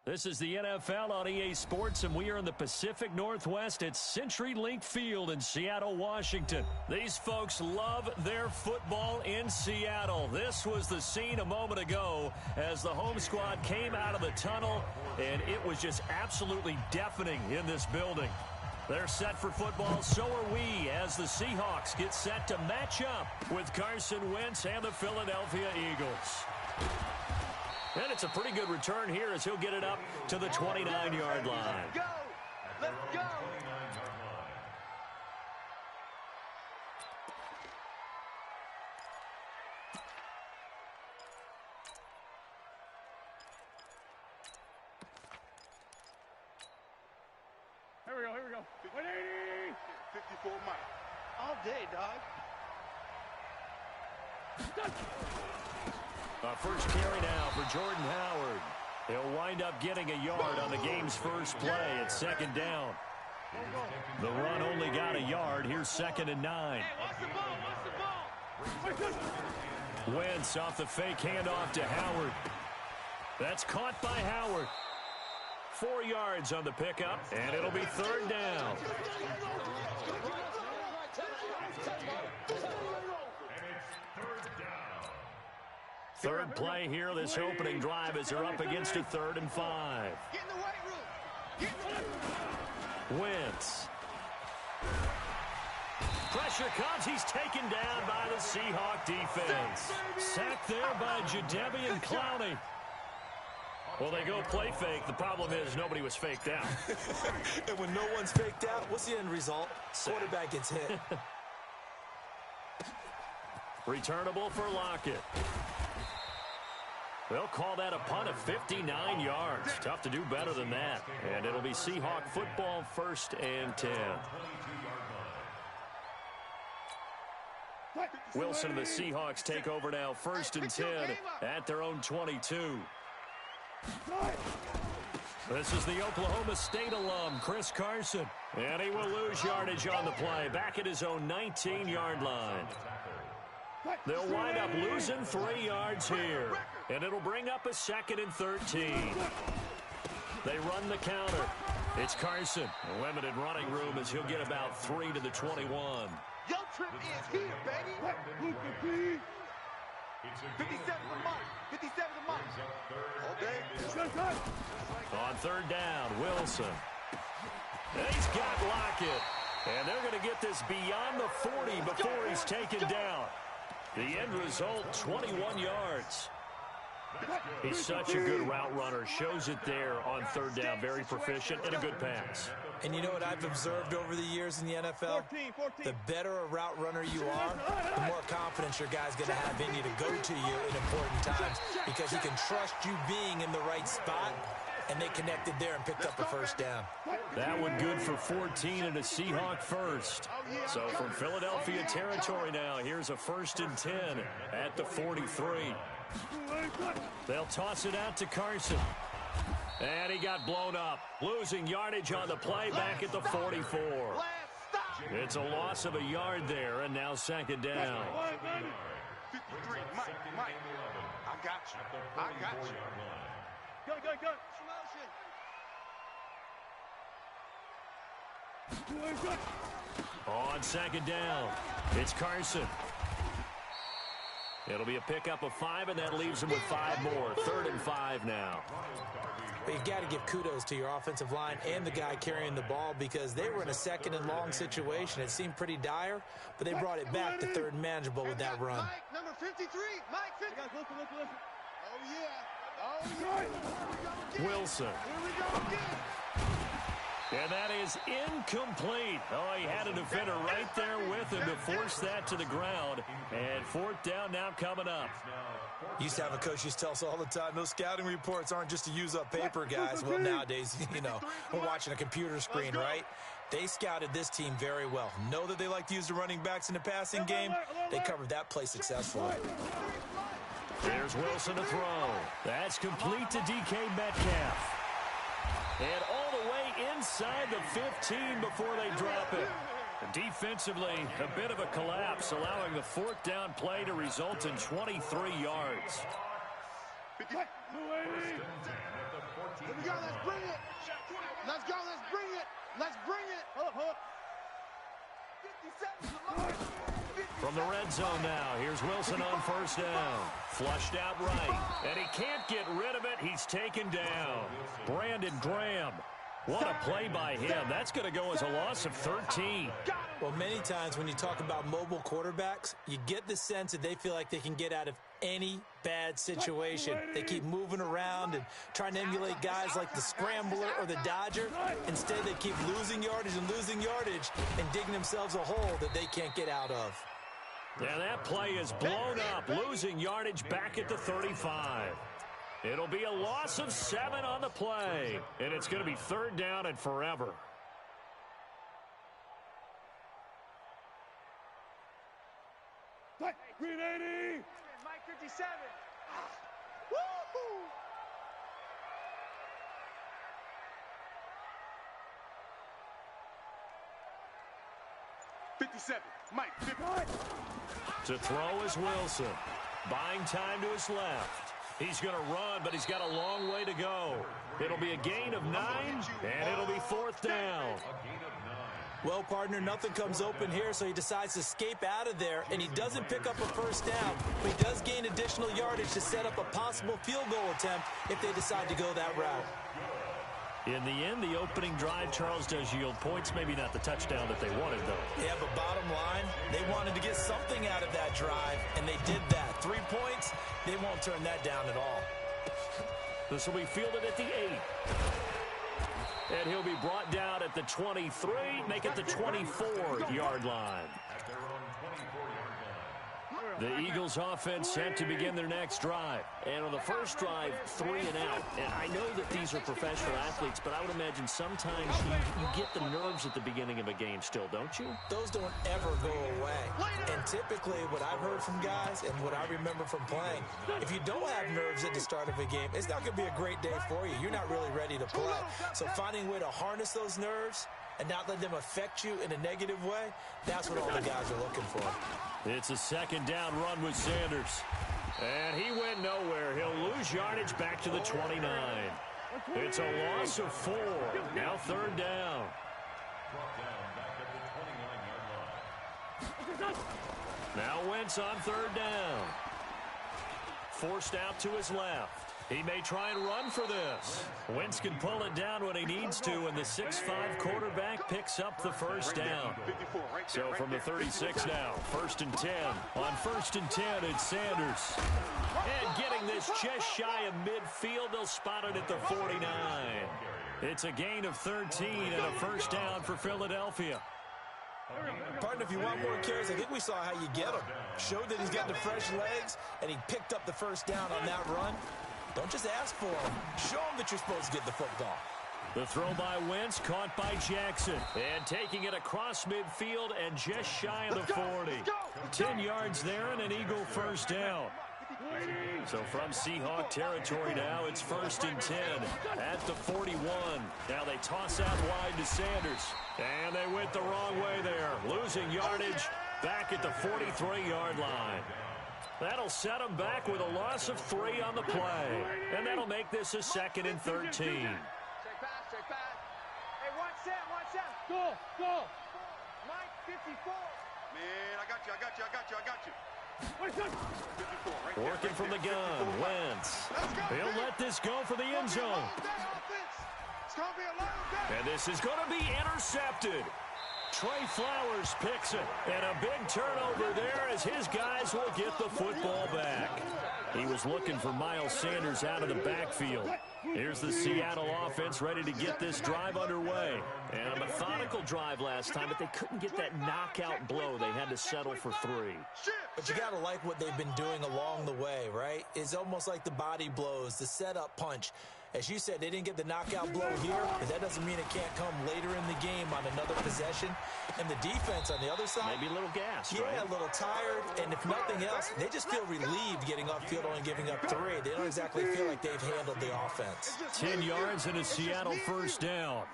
This is the NFL on EA Sports, and we are in the Pacific Northwest at CenturyLink Field in Seattle, Washington. These folks love their football in Seattle. This was the scene a moment ago as the home squad came out of the tunnel, and it was just absolutely deafening in this building. They're set for football, so are we, as the Seahawks get set to match up with Carson Wentz and the Philadelphia Eagles. And it's a pretty good return here as he'll get it up to the 29-yard line. Let's go! Let's go! Here we go, here we go. 180! 54 Mike. All day, dog. First carry now for Jordan Howard. He'll wind up getting a yard on the game's first play at second down. The run only got a yard. Here's 2nd and 9. Hey, watch the ball, watch the ball. Wentz off the fake handoff to Howard. That's caught by Howard. 4 yards on the pickup, and it'll be 3rd down. Third play here, this opening drive as they're up against a 3rd and 5. Get in the weight room. Get in the weight room. Wentz. Pressure comes. He's taken down by the Seahawk defense. Sacked there by Jadeveon Clowney. Well, they go play fake. The problem is nobody was faked out. And when no one's faked out, what's the end result? Quarterback gets hit. Returnable for Lockett. They'll call that a punt of 59 yards. Tough to do better than that. And it'll be Seahawk football, 1st and 10. Wilson and the Seahawks take over now, 1st and 10 at their own 22. This is the Oklahoma State alum, Chris Carson. And he will lose yardage on the play, back at his own 19-yard line. They'll wind up losing 3 yards here. And it'll bring up a 2nd and 13. They run the counter. It's Carson. A limited running room as he'll get about 3 to the 21. Yo trip is here, baby. 57 to Mike. 57 to Mike. Okay. On 3rd down, Wilson. And he's got Lockett. And they're going to get this beyond the 40 before he's taken down. The end result, 21 yards. He's such a good route runner. Shows it there on 3rd down. Very proficient and a good pass. And you know what I've observed over the years in the NFL? The better a route runner you are, the more confidence your guy's going to have in you to go to you in important times because he can trust you being in the right spot, and they connected there and picked up a 1st down. That one good for 14 and a Seahawk first. So from Philadelphia territory now, here's a 1st and 10 at the 43. They'll toss it out to Carson. And he got blown up. Losing yardage on the play back at the 44. It's a loss of a yard there, and now 2nd down. 53, Mike. I got you. I got you. Go. On 2nd down, it's Carson. It'll be a pickup of 5, and that leaves him with 5 more. 3rd and 5 now. But you've got to give kudos to your offensive line and the guy carrying the ball because they were in a 2nd and long situation. It seemed pretty dire, but they brought it back to 3rd and manageable with that run. Mike, number 53. Mike, 50. Listen. Oh, yeah. Wilson. Here we go again. And that is incomplete. Oh, he had a defender right there with him to force that to the ground. And 4th down now coming up. Used to have a coach used to tell us all the time, those scouting reports aren't just to use up paper, guys. Well, nowadays, we're watching a computer screen, right? They scouted this team very well. Know that they like to use the running backs in the passing game. They covered that play successfully. There's Wilson to throw. That's complete to DK Metcalf. And all the way inside the 15 before they drop it. Defensively, a bit of a collapse, allowing the 4th down play to result in 23 yards. go. Let's bring it. Let's go. Let's bring it. Let's bring it. From the red zone now, here's Wilson on first down. Flushed out right, and he can't get rid of it. He's taken down. Brandon Graham. What a play by him. That's going to go as a loss of 13. Well, many times when you talk about mobile quarterbacks, you get the sense that they feel like they can get out of any bad situation. They keep moving around and trying to emulate guys like the Scrambler or the Dodger. Instead, they keep losing yardage and digging themselves a hole that they can't get out of. Yeah, that play is blown up, losing yardage back at the 35. It'll be a loss of 7 on the play, and it's going to be third down and forever. Green 80. Mike 57. Woo-hoo! Mike 50. To throw is Wilson. Buying time to his left. He's going to run, but he's got a long way to go. It'll be a gain of 9, and it'll be fourth down. Well, partner, nothing comes open here, so he decides to escape out of there, and he doesn't pick up a first down, but he does gain additional yardage to set up a possible field goal attempt if they decide to go that route. In the end, the opening drive, Charles, does yield points. Maybe not the touchdown that they wanted, though. Yeah, but bottom line, they wanted to get something out of that drive, and they did that. 3 points, they won't turn that down at all. This will be fielded at the 8. And he'll be brought down at the 23, make it the 24-yard line. The Eagles offense set to begin their next drive. And on the first drive, 3 and out. And I know that these are professional athletes, but I would imagine sometimes you get the nerves at the beginning of a game still, don't you? Those don't ever go away. And typically what I've heard from guys and what I remember from playing, if you don't have nerves at the start of a game, it's not going to be a great day for you. You're not really ready to play. So finding a way to harness those nerves and not let them affect you in a negative way, that's what all the guys are looking for. It's a second down run with Sanders. And he went nowhere. He'll lose yardage back to the 29. It's a loss of 4. Now third down. Now Wentz on third down. Forced out to his left. He may try and run for this. Wentz can pull it down when he needs to, and the 6'5" quarterback picks up the first down. So from the 36 now, 1st and 10. On 1st and 10, it's Sanders. And getting this just shy of midfield, they'll spot it at the 49. It's a gain of 13 and a first down for Philadelphia. Partner, if you want more carries, I think we saw how you get him. Showed that he's got the fresh legs, and he picked up the first down on that run. Don't just ask for him. Show him that you're supposed to get the football. The throw by Wentz, caught by Jackson. And taking it across midfield and just shy of the 40. 10 yards there and an Eagle first down. So from Seahawk territory now, it's 1st and 10 at the 41. Now they toss out wide to Sanders. And they went the wrong way there. Losing yardage back at the 43-yard line. That'll set them back with a loss of 3 on the play. And that'll make this a 2nd and 13. Check pass. Hey, watch that. Go. Mike 54. Man, I got you. Working from the gun, Wentz. He'll let this go for the end zone. And this is going to be intercepted. Trey Flowers picks it, and a big turnover there as his guys will get the football back. He was looking for Miles Sanders out of the backfield. Here's the Seattle offense ready to get this drive underway. And a methodical drive last time, but they couldn't get that knockout blow. They had to settle for 3. But you got to like what they've been doing along the way, right? It's almost like the body blows, the setup punch. As you said, they didn't get the knockout blow here, but that doesn't mean it can't come later in the game on another possession. And the defense on the other side, maybe a little gassed, yeah, right? A little tired. And if nothing else, they just feel relieved getting upfield, only giving up 3. They don't exactly feel like they've handled the offense. 10 yards and a Seattle first down.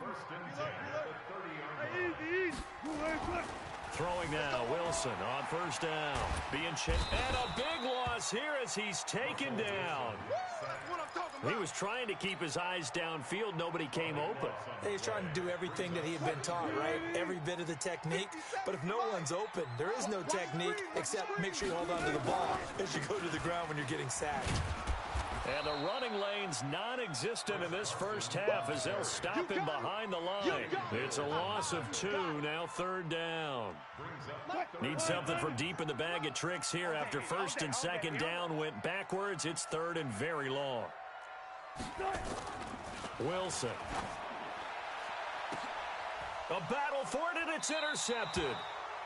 Throwing now, Wilson on first down. Being chased. And a big loss here as he's taken down. He was trying to keep his eyes downfield. Nobody came open. He's trying to do everything that he had been taught, right? Every bit of the technique. But if no one's open, there is no technique except make sure you hold on to the ball as you go to the ground when you're getting sacked. And the running lane's non-existent in this first half as they'll stop him behind the line. It's a loss of 2, now third down. Need something from deep in the bag of tricks here after first and second down went backwards. It's third and very long. Wilson. A battle for it, and it's intercepted.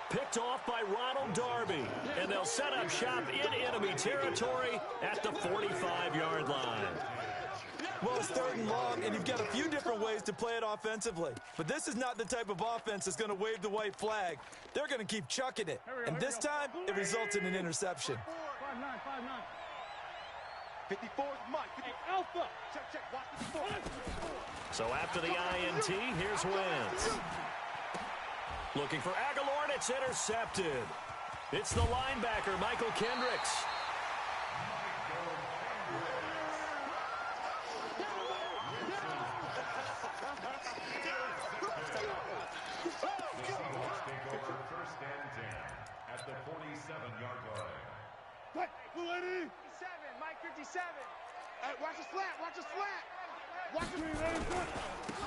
Picked off by Ronald Darby, and they'll set up shop in enemy territory at the 45-yard line. Well, it's third and long, and you've got a few different ways to play it offensively. But this is not the type of offense that's going to wave the white flag. They're going to keep chucking it. And this time, it results in an interception. 5-9, 54 is Mike. Hey, Alpha. Check. Watch 54. So after the INT, here's Wentz. Looking for Aguilar, and it's intercepted. It's the linebacker, Michael Kendricks. First and 10 at the 47-yard line. What? Blue 80. 57, Mike 57. Watch the slat. Watch the slat.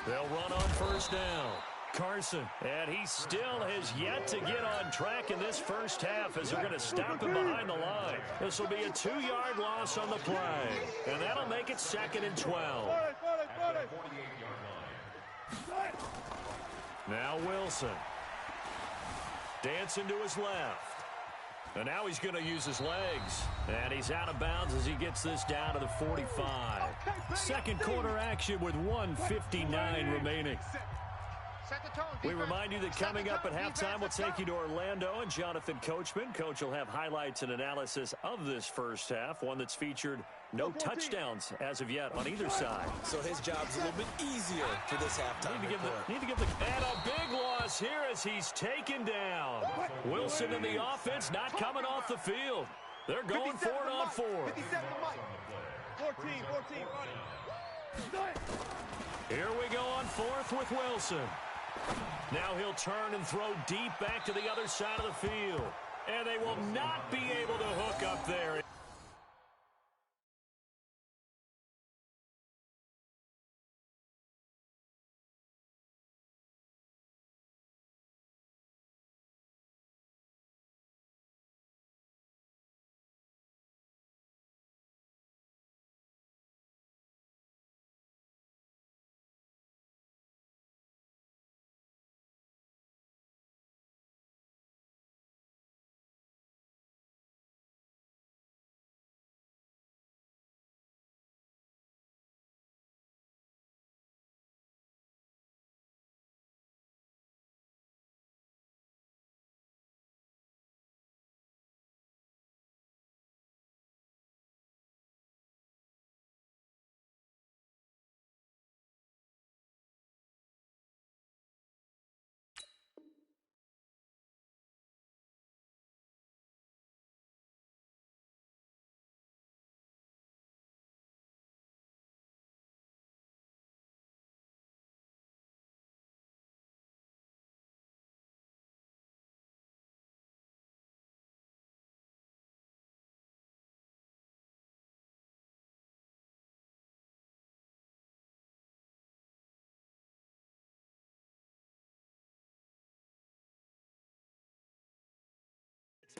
They'll run on first down. Carson, and he still has yet to get on track in this first half as they're going to stop him behind the line. This will be a 2-yard loss on the play, and that'll make it second and 12. Now Wilson. Dancing to his left. And now he's going to use his legs. And he's out of bounds as he gets this down to the 45. Second quarter action with 1:59 remaining. We remind you that coming up at halftime, we'll take you to Orlando and Jonathan Coachman. Coach will have highlights and analysis of this first half, one that's featured no touchdowns as of yet on either side. So his job's a little bit easier for this halftime. Need to give the and a big loss here as he's taken down. Wilson and the offense not coming off the field. They're going for it on 4. 14, Here we go on 4th with Wilson. Now he'll turn and throw deep back to the other side of the field. And they will not be able to hook up there.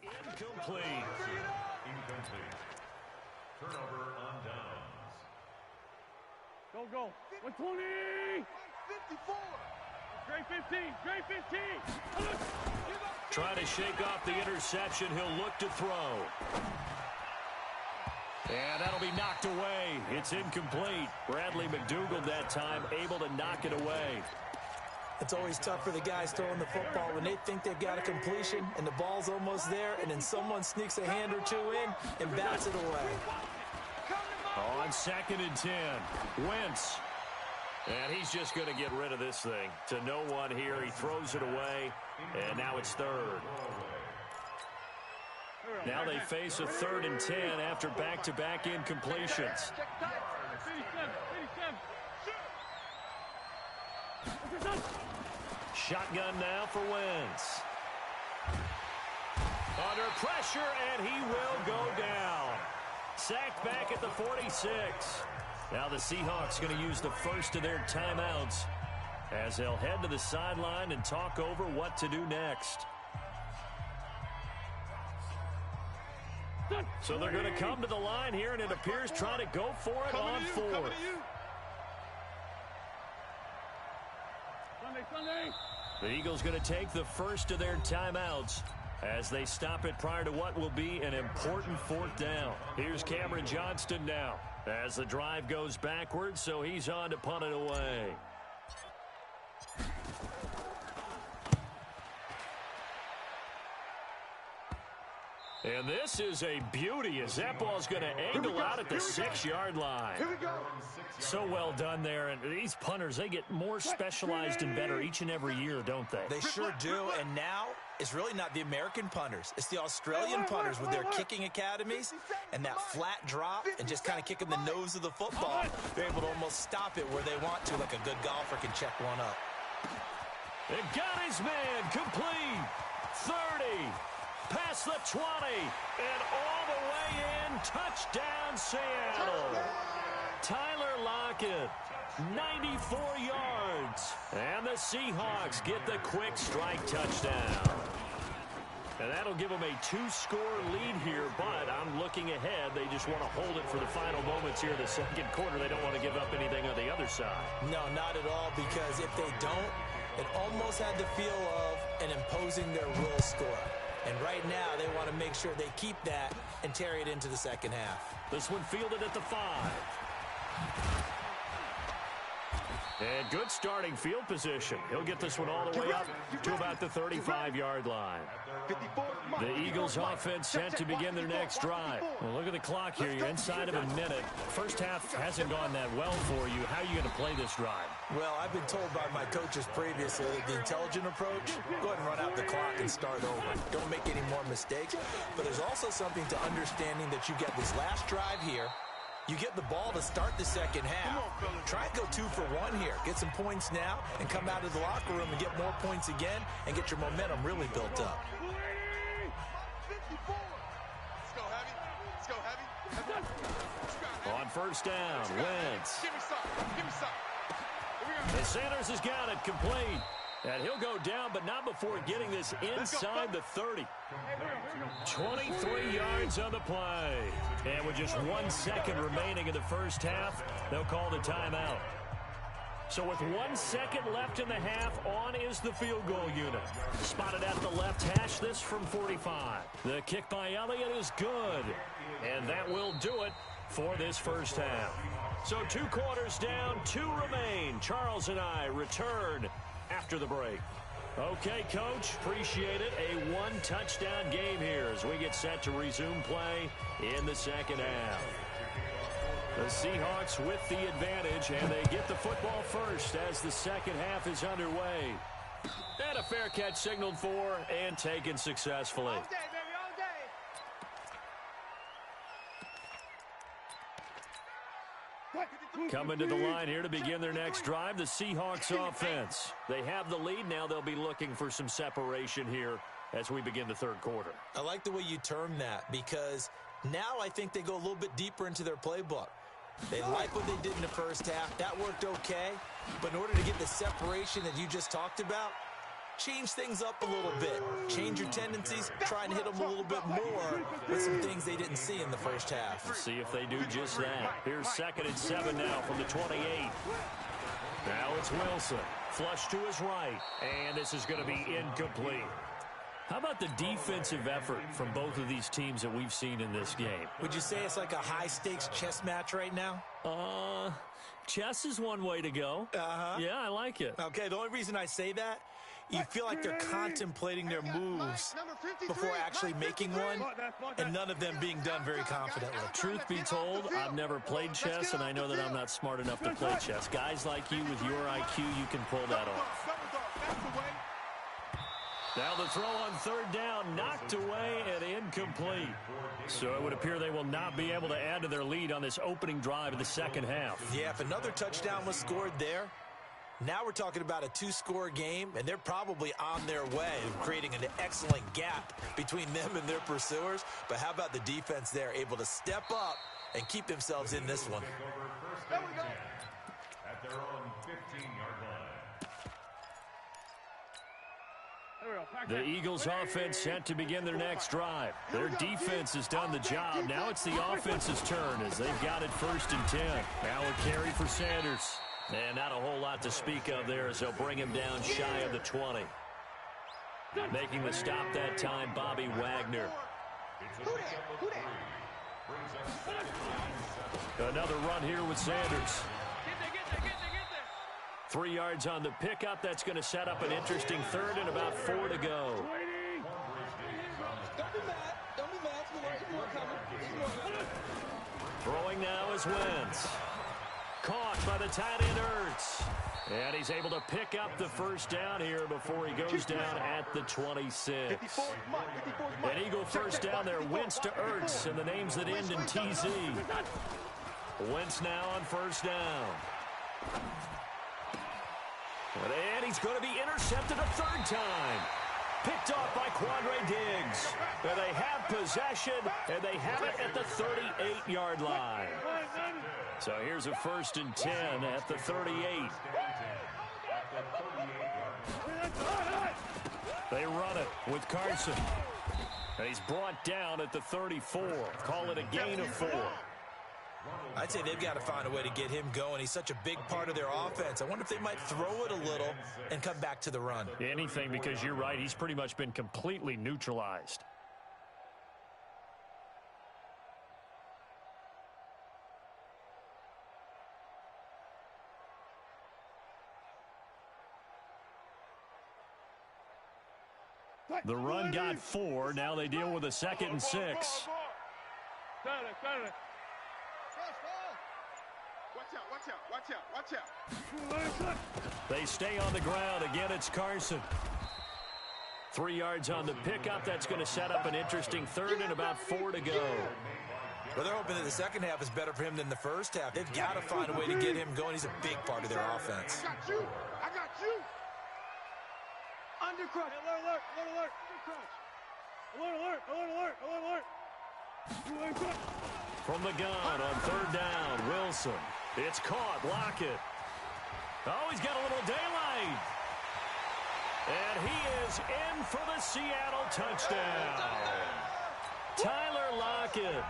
Incomplete. Turnover on downs. Go. 120. 54. Straight 15. Trying to shake off the interception. He'll look to throw. And that'll be knocked away. It's incomplete. Bradley McDougald that time able to knock it away. It's always tough for the guys throwing the football when they think they've got a completion and the ball's almost there, and then someone sneaks a hand or two in and bats it away. On 2nd and 10, Wentz. And he's just going to get rid of this thing. To no one here. He throws it away, and now it's third. Now they face a 3rd and 10 after back-to-back incompletions. Shotgun now for Wentz. Under pressure, and he will go down. Sacked back at the 46. Now the Seahawks going to use the first of their timeouts as they'll head to the sideline and talk over what to do next. So they're going to come to the line here, and it appears trying to go for it on 4th. The Eagles going to take the first of their timeouts as they stop it prior to what will be an important 4th down. Here's Cameron Johnston now as the drive goes backwards, so he's on to punt it away. And this is a beauty as that ball's going to angle out at the 6-yard line. Here we go. So well done there. And these punters, they get more specialized and better each and every year, don't they? They sure do. And now it's really not the American punters. It's the Australian punters with their kicking academies and that flat drop and just kind of kicking the nose of the football. They're able to almost stop it where they want to, like a good golfer can check one up. It got his man complete. 30. Past the 20, and all the way in, touchdown Seattle. Tyler Lockett, 94 yards, and the Seahawks get the quick strike touchdown. And that'll give them a 2-score lead here, but I'm looking ahead. They just want to hold it for the final moments here in the second quarter. They don't want to give up anything on the other side. No, not at all, because if they don't, it almost had the feel of an imposing their will score. And right now, they want to make sure they keep that and carry it into the second half. This one fielded at the 5. And good starting field position. He'll get this one all the way up to about the 35-yard line. The Eagles offense set to begin their next drive. Well, look at the clock here. You're inside of a minute. First half hasn't gone that well for you. How are you going to play this drive? Well, I've been told by my coaches previously that the intelligent approach, go ahead and run out the clock and start over. Don't make any more mistakes. But there's also something to understanding that you get this last drive here. You get the ball to start the second half. Try and go 2 for 1 here. Get some points now and come out of the locker room and get more points again and get your momentum really built up. Let's go heavy. Let's go heavy. On first down, Wentz. Give me some. Give me some. And Sanders has got it complete. And he'll go down, but not before getting this inside the 30. 23 yards on the play. And with just 1 second remaining in the first half, they'll call the timeout. So with 1 second left in the half, on is the field goal unit. Spotted at the left hash, this from 45. The kick by Elliott is good. And that will do it for this first half. So 2 quarters down, 2 remain. Charles and I return after the break. Okay, Coach, appreciate it. A 1-touchdown game here as we get set to resume play in the second half. The Seahawks with the advantage, and they get the football first as the second half is underway. And a fair catch signaled for and taken successfully. All day, baby, all day. Coming to the line here to begin their next drive, the Seahawks offense. They have the lead. Now they'll be looking for some separation here as we begin the third quarter. I like the way you term that because now I think they go a little bit deeper into their playbook. They like what they did in the first half. That worked okay. But in order to get the separation that you just talked about, change things up a little bit. Change your tendencies. Try and hit them a little bit more with some things they didn't see in the first half. Let's see if they do just that. Here's 2nd and 7 now from the 28. Now it's Wilson. Flush to his right. And this is going to be incomplete. How about the defensive effort from both of these teams that we've seen in this game? Would you say it's like a high-stakes chess match right now? Chess is one way to go. Yeah, I like it. Okay, the only reason I say that, you feel like they're contemplating their moves before actually making one, and none of them being done very confidently. Truth be told, I've never played chess, and I know that I'm not smart enough to play chess. Guys like you with your IQ, you can pull that off. Now the throw on third down, knocked away and incomplete. So it would appear they will not be able to add to their lead on this opening drive of the second half. Yeah, if another touchdown was scored there, now we're talking about a two-score game, and they're probably on their way, creating an excellent gap between them and their pursuers. But how about the defense there, able to step up and keep themselves in this one? There we go. At their own 15-yard line. The Eagles offense set to begin their next drive. Their defense has done the job. Now it's the offense's turn as they've got it 1st and 10. Now a carry for Sanders. And not a whole lot to speak of there as they'll bring him down shy of the 20. Making the stop that time, Bobby Wagner. Another run here with Sanders. 3 yards on the pickup. That's going to set up an interesting third and about 4 to go. Throwing now is Wentz. Caught by the tight end Ertz. And he's able to pick up the first down here before he goes down at the 26. An Eagle first down there. Wentz to Ertz and the names that end in TZ. Wentz now on first down. And he's going to be intercepted a third time. Picked off by Quandre Diggs. And they have possession, and they have it at the 38-yard line. So here's a 1st and 10 at the 38. They run it with Carson. And he's brought down at the 34. Call it a gain of 4. I'd say they've got to find a way to get him going. He's such a big part of their offense. I wonder if they might throw it a little and come back to the run. Anything, because you're right. He's pretty much been completely neutralized. The run got 4. Now they deal with a 2nd and 6. Watch out. They stay on the ground. Again, it's Carson. 3 yards on the pickup. That's going to set up an interesting third and about 4 to go. Well, they're hoping that the second half is better for him than the first half. They've got to find a way to get him going. He's a big part of their offense. I got you. Undercrush. Alert. From the gun on third down, Wilson. It's caught. Lockett. Oh, he's got a little daylight. And he is in for the Seattle touchdown. Tyler Lockett,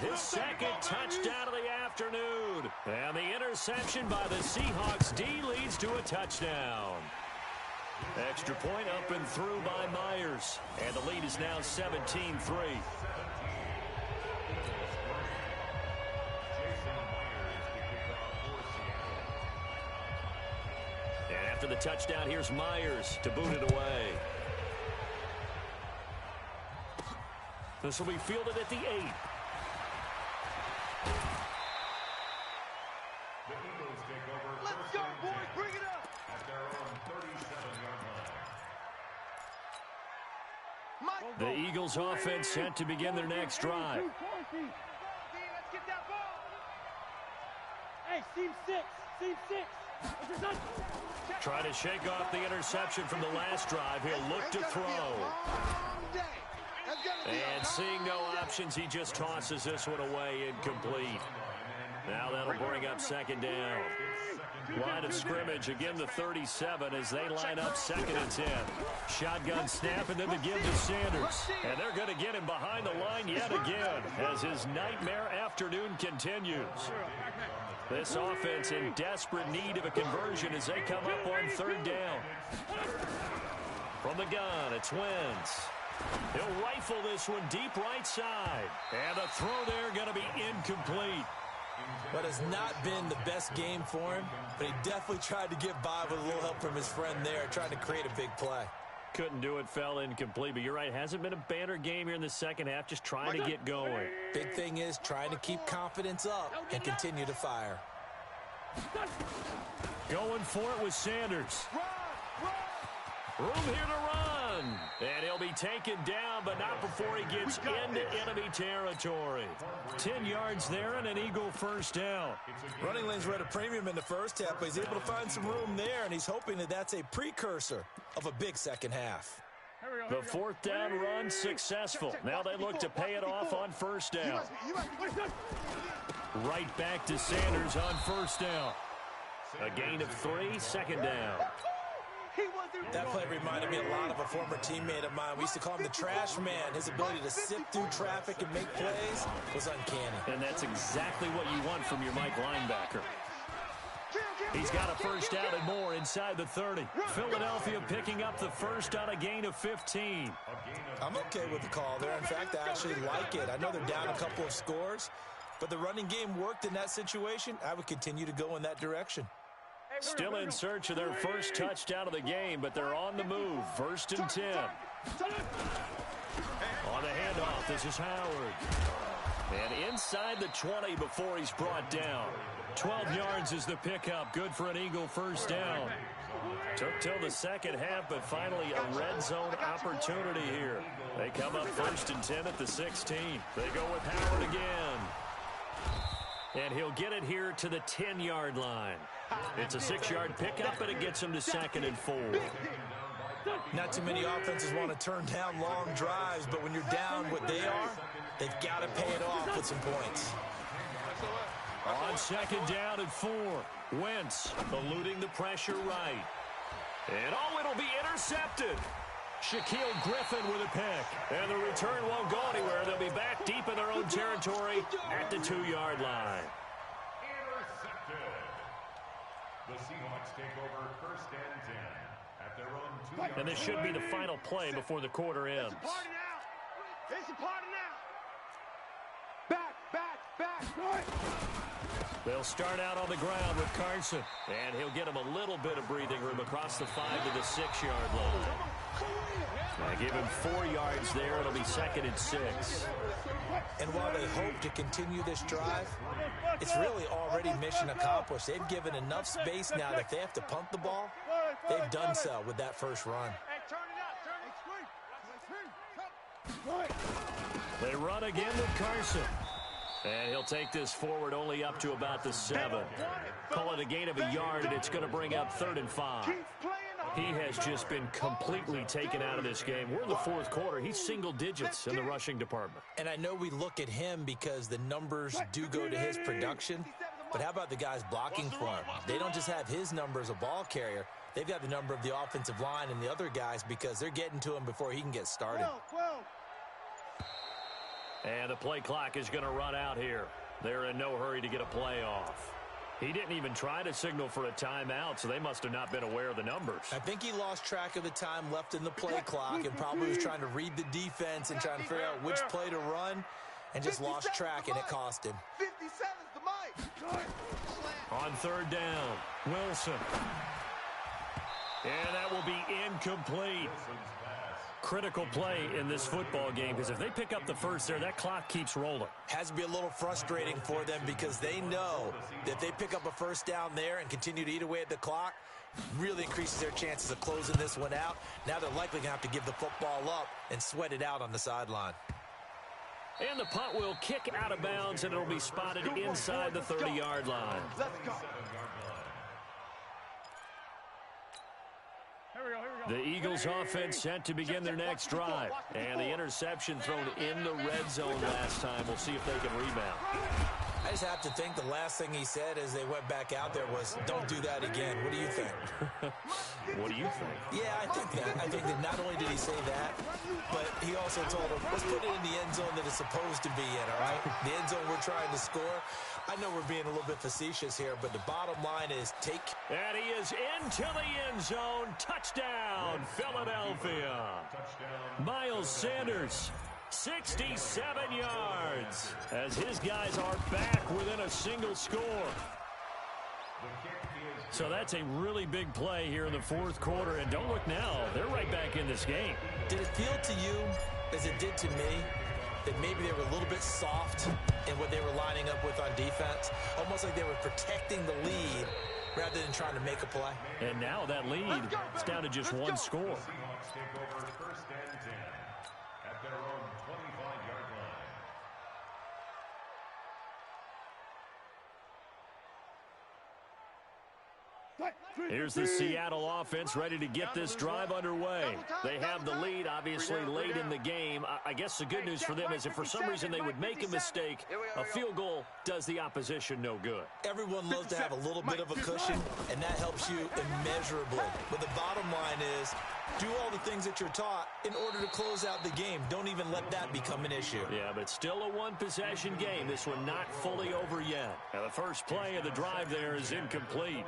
his 2nd touchdown of the afternoon. And the interception by the Seahawks D leads to a touchdown. Extra point up and through by Myers. And the lead is now 17-3. And after the touchdown, here's Myers to boot it away. This will be fielded at the 8. The Eagles take over. Let's go, boys. Bring it up. At their own 37-yard line. The Eagles offense set to begin their next drive. Let's get that ball. Hey, Team 6. Try to shake off the interception from the last drive. He'll look to throw. And seeing no options, he just tosses this one away incomplete. Now that'll bring up 2nd down. Line of scrimmage, again the 37 as they line up 2nd and 10. Shotgun snap and then the give to Sanders. And they're going to get him behind the line yet again as his nightmare afternoon continues. This offense in desperate need of a conversion as they come up on 3rd down. From the gun, it's Wentz. He'll rifle this one deep right side. And the throw there going to be incomplete. But it's not been the best game for him, but he definitely tried to get by with a little help from his friend there, trying to create a big play. Couldn't do it, fell incomplete. But you're right, hasn't been a banner game here in the second half, just trying to get going. Big thing is trying to keep confidence up and continue to fire. Going for it with Sanders. Room here to run. And he'll be taken down, but not before he gets into enemy territory. 10 yards there and an Eagle first down. Running lanes were at a premium in the first half, but he's able to find some room there, and he's hoping that that's a precursor of a big second half. The fourth down run successful. Now they look to pay it off on first down. Right back to Sanders on first down. A gain of 3, second down. That play reminded me a lot of a former teammate of mine. We used to call him the trash man. His ability to sift through traffic and make plays was uncanny. And that's exactly what you want from your Mike linebacker. He's got a first down and more inside the 30. Philadelphia picking up the first on a gain of 15. I'm okay with the call there. In fact, I actually like it. I know they're down a couple of scores, but the running game worked in that situation. I would continue to go in that direction. Still in search of their first touchdown of the game, but they're on the move. First and 10. On the handoff, this is Howard. And inside the 20 before he's brought down. 12 yards is the pickup. Good for an Eagle first down. Took till the second half, but finally a red zone opportunity here. They come up first and 10 at the 16. They go with Howard again. And he'll get it here to the 10-yard line. It's a 6-yard pickup, and it gets him to second and 4. Not too many offenses want to turn down long drives, but when you're down what they are, they've got to pay it off with some points. On second down and 4, Wentz eluding the pressure right. And it'll be intercepted. Shaquille Griffin with a pick. And the return won't go anywhere. They'll be back deep in their own territory at the 2-yard line. Intercepted. The Seahawks take over first and 10 at their own 2-yard line. And this should be the final play before the quarter ends. It's a party now. It's a party now. Back. They'll start out on the ground with Carson. And he'll get him a little bit of breathing room across the 5 to the 6-yard line. I give him 4 yards there. It'll be second and 6. And while they hope to continue this drive, it's really already mission accomplished. They've given enough space now that if they have to punt the ball, they've done so with that first run. They run again with Carson. And he'll take this forward only up to about the 7. Call it a gain of a yard, and it's going to bring up 3rd and 5. He has just been completely taken out of this game. We're in the fourth quarter. He's single digits in the rushing department. And I know we look at him because the numbers do go to his production, but how about the guys blocking for him? They don't just have his number as a ball carrier. They've got the number of the offensive line and the other guys because they're getting to him before he can get started. And the play clock is going to run out here. They're in no hurry to get a play off. He didn't even try to signal for a timeout, so they must have not been aware of the numbers. I think he lost track of the time left in the play clock and probably was trying to read the defense and trying to figure out which play to run and just lost track, and it cost him. 57's the mic. On 3rd down, Wilson. And that will be incomplete. Critical play in this football game because if they pick up the first there, that clock keeps rolling. Has to be a little frustrating for them because they know that if they pick up a first down there and continue to eat away at the clock, really increases their chances of closing this one out. Now they're likely going to have to give the football up and sweat it out on the sideline. And the punt will kick out of bounds, and it'll be spotted inside the 30-yard line. Let's go. The Eagles offense set to begin their next drive. And the interception thrown in the red zone last time. We'll see if they can rebound. I just have to think the last thing he said as they went back out there was, don't do that again. What do you think? What do you think? Yeah, I think that. I think that not only did he say that, but he also told him, let's put it in the end zone that it's supposed to be in, all right? The end zone we're trying to score. I know we're being a little bit facetious here, but the bottom line is take. And he is into the end zone. Touchdown, Philadelphia. Miles Sanders, 67 yards, as his guys are back within a single score. So that's a really big play here in the fourth quarter. And don't look now, they're right back in this game. Did it feel to you, as it did to me, that maybe they were a little bit soft in what they were lining up with on defense? Almost like they were protecting the lead rather than trying to make a play. And now that lead is down to just one score. The Seahawks take over first and 10 at their own 25-yard line. Here's the Seattle offense ready to get this drive underway. They have the lead, obviously, late in the game. I guess the good news for them is if for some reason they would make a mistake, a field goal does the opposition no good. Everyone loves to have a little bit of a cushion, and that helps you immeasurably. But the bottom line is, do all the things that you're taught in order to close out the game. Don't even let that become an issue. Yeah, but still a one-possession game. This one not fully over yet. Now the first play of the drive there is incomplete.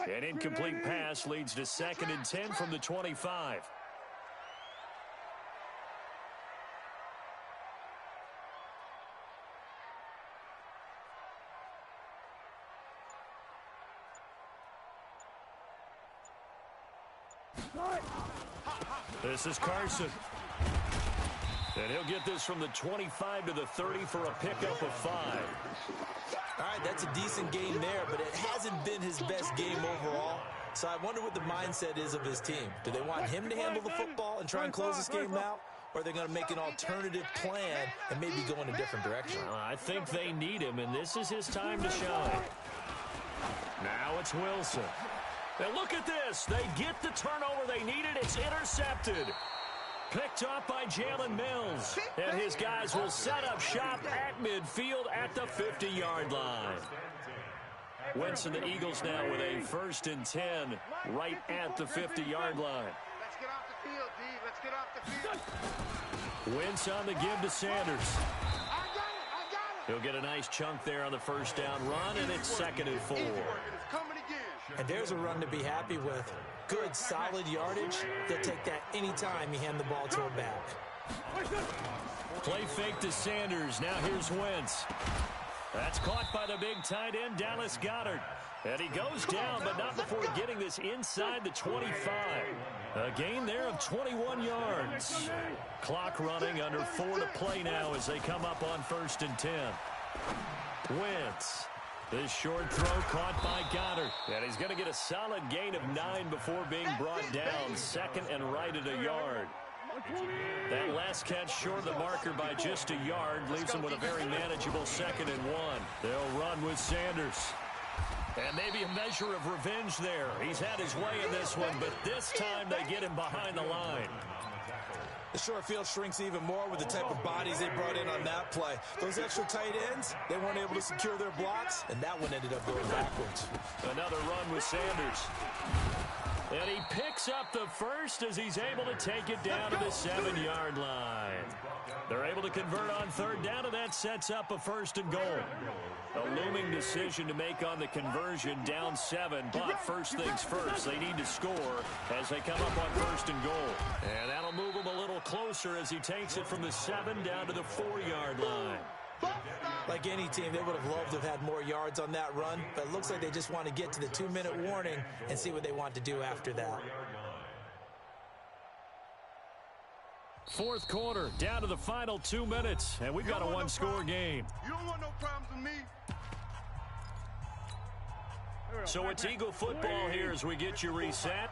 An incomplete pass leads to 2nd and 10 from the 25. This is Carson. And he'll get this from the 25 to the 30 for a pickup of 5. All right, that's a decent game there, but it hasn't been his best game overall. So I wonder what the mindset is of his team. Do they want him to handle the football and try and close this game out? Or are they going to make an alternative plan and maybe go in a different direction? I think they need him, and this is his time to shine. Now it's Wilson. And look at this. They get the turnover they needed. It's intercepted. Picked off by Jalen Mills. And his guys will set up shop at midfield at the 50-yard line. Wentz and the Eagles now with a 1st and 10 right at the 50-yard line. Let's get off the field, D. Let's get off the field. Wentz on the give to Sanders. I got it. He'll get a nice chunk there on the first down run, and it's 2nd and 4. It's coming again. And there's a run to be happy with. Good, solid yardage. They'll take that anytime you hand the ball to a back. Play fake to Sanders. Now here's Wentz. That's caught by the big tight end, Dallas Goedert. And he goes down, but not before getting this inside the 25. A gain there of 21 yards. Clock running, under 4 to play now as they come up on 1st and 10. Wentz. This short throw caught by Goedert. And he's going to get a solid gain of 9 before being brought down. 2nd and right at a yard. That last catch short of the marker by just a yard leaves him with a very manageable 2nd and 1. They'll run with Sanders. And maybe a measure of revenge there. He's had his way in this one, but this time they get him behind the line. The short field shrinks even more with the type of bodies they brought in on that play. Those extra tight ends, they weren't able to secure their blocks, and that one ended up going backwards. Another run with Sanders. And he picks up the first as he's able to take it down to the 7-yard line. They're able to convert on 3rd down, and that sets up a 1st and goal. A looming decision to make on the conversion, down 7. But first things first, they need to score as they come up on 1st and goal. And that'll move him a little closer as he takes it from the 7 down to the 4-yard line. Like any team, they would have loved to have had more yards on that run, but it looks like they just want to get to the 2-minute warning and see what they want to do after that. 4th quarter, down to the final 2 minutes, and we've got a one-score game. You don't want no problems with me. So it's Eagle football here as we get you reset.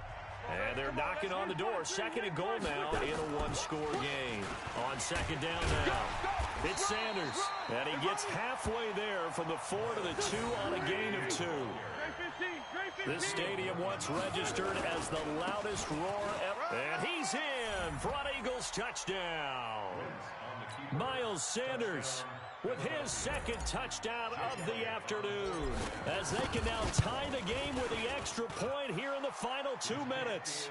And they're knocking on the door. 2nd and goal now in a one-score game. On 2nd down now, it's Sanders. And he gets halfway there from the 4 to the 2 on a gain of 2. This stadium once registered as the loudest roar ever. And he's in for an Eagles touchdown. Miles Sanders with his second touchdown of the afternoon, as they can now tie the game with the extra point here in the final 2 minutes.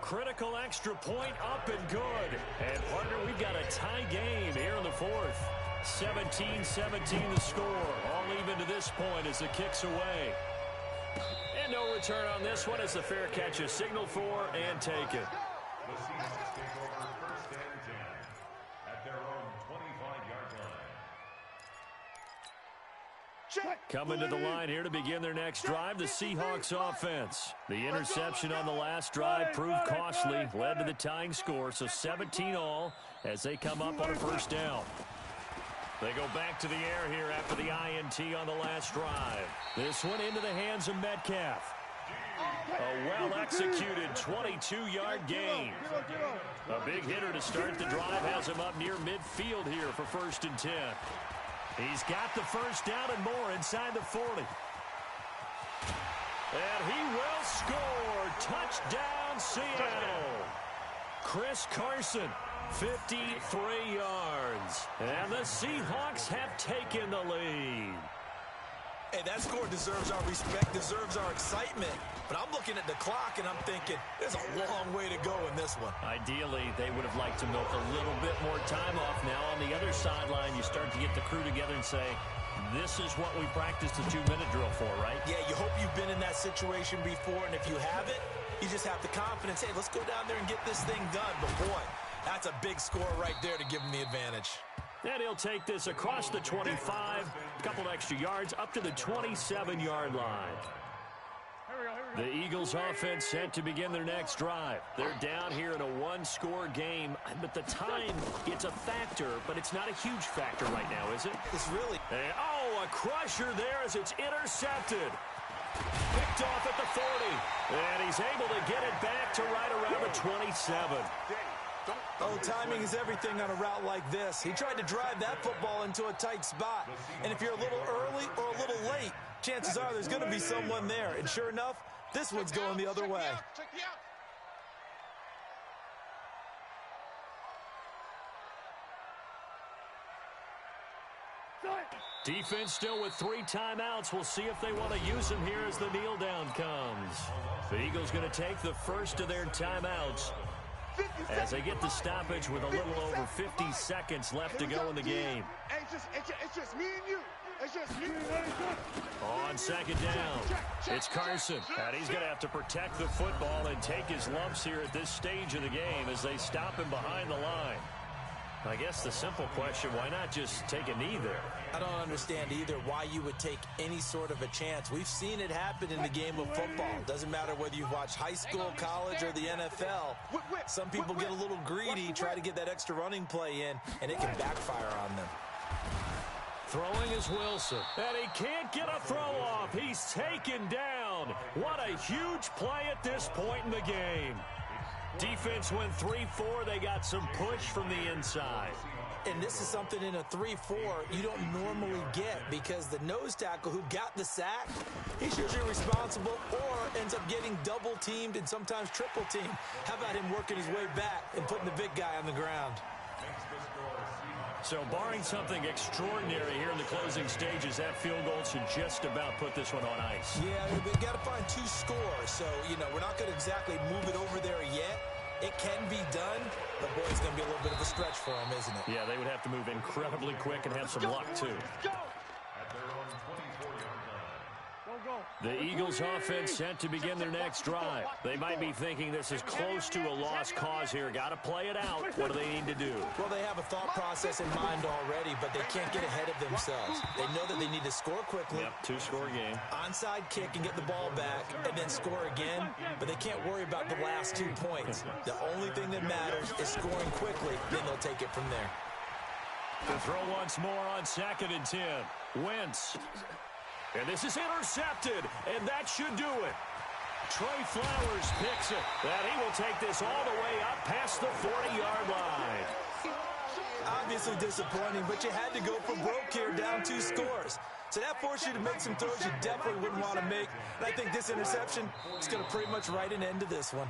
Critical extra point up and good. And, partner, we've got a tie game here in the fourth. 17-17 the score. All even to this point as the kick's away. And no return on this one as the fair catch is signaled for and taken. The Seahawks take over first and 10 at their own 25-yard line. Coming to the line here to begin their next drive, the Seahawks offense. The interception on the last drive proved costly, led to the tying score, so 17 all as they come up on a first down. They go back to the air here after the INT on the last drive. This one into the hands of Metcalf. A well-executed 22-yard gain. A big hitter to start the drive has him up near midfield here for first and 10. He's got the first down and more inside the 40. And he will score. Touchdown, Seattle. Chris Carson, 53 yards. And the Seahawks have taken the lead. Hey, that score deserves our respect, deserves our excitement. But I'm looking at the clock, and I'm thinking there's a long way to go in this one. Ideally, they would have liked to milk a little bit more time off. Now, on the other sideline, you start to get the crew together and say, this is what we practiced the 2-minute drill for, right? Yeah, you hope you've been in that situation before, and if you haven't, you just have the confidence, hey, let's go down there and get this thing done. But, boy, that's a big score right there to give them the advantage. And he'll take this across the 25, a couple of extra yards, up to the 27-yard line. The Eagles offense set to begin their next drive. They're down here in a one-score game, but the time, it's a factor, but it's not a huge factor right now, is it? It's really. And, oh, a crusher there as it's intercepted. Picked off at the 40, and he's able to get it back to right around the 27. Oh, timing is everything on a route like this. He tried to drive that football into a tight spot. And if you're a little early or a little late, chances are there's going to be someone there. And sure enough, this one's going the other way. Defense still with 3 timeouts. We'll see if they want to use them here as the kneel down comes. The Eagles going to take the first of their timeouts as they get the stoppage with a little over 50 seconds left to go in the game. It's just me and you. It's just me and you. On second down, it's Carson. And he's going to have to protect the football and take his lumps here at this stage of the game as they stop him behind the line. I guess the simple question, why not just take a knee there? I don't understand either why you would take any sort of a chance. We've seen it happen in the game of football. Doesn't matter whether you've watched high school, college, or the NFL. Some people get a little greedy, try to get that extra running play in, and it can backfire on them. Throwing is Wilson, and he can't get a throw off. He's taken down. What a huge play at this point in the game. Defense went 3-4. They got some push from the inside. And this is something in a 3-4 you don't normally get because the nose tackle who got the sack, he's usually responsible or ends up getting double-teamed and sometimes triple-teamed. How about him working his way back and putting the big guy on the ground? So barring something extraordinary here in the closing stages, that field goal should just about put this one on ice. Yeah, we've got to find 2 scores. So, we're not going to exactly move it over there yet. It can be done, but boy, it's going to be a little bit of a stretch for them, isn't it? Yeah, they would have to move incredibly quick and have some luck, too. At their own 24-yard line. The Eagles offense set to begin their next drive. They might be thinking this is close to a lost cause here. Got to play it out. What do they need to do? Well, they have a thought process in mind already, but they can't get ahead of themselves. They know that they need to score quickly. Yep, 2-score game. Onside kick and get the ball back and then score again, but they can't worry about the last 2 points. The only thing that matters is scoring quickly, then they'll take it from there. The throw once more on 2nd and 10. Wentz. And this is intercepted, and that should do it. Trey Flowers picks it. And he will take this all the way up past the 40-yard line. Obviously disappointing, but you had to go for broke here, down 2 scores. So that forced you to make some throws you definitely wouldn't want to make. And I think this interception is going to pretty much write an end to this one.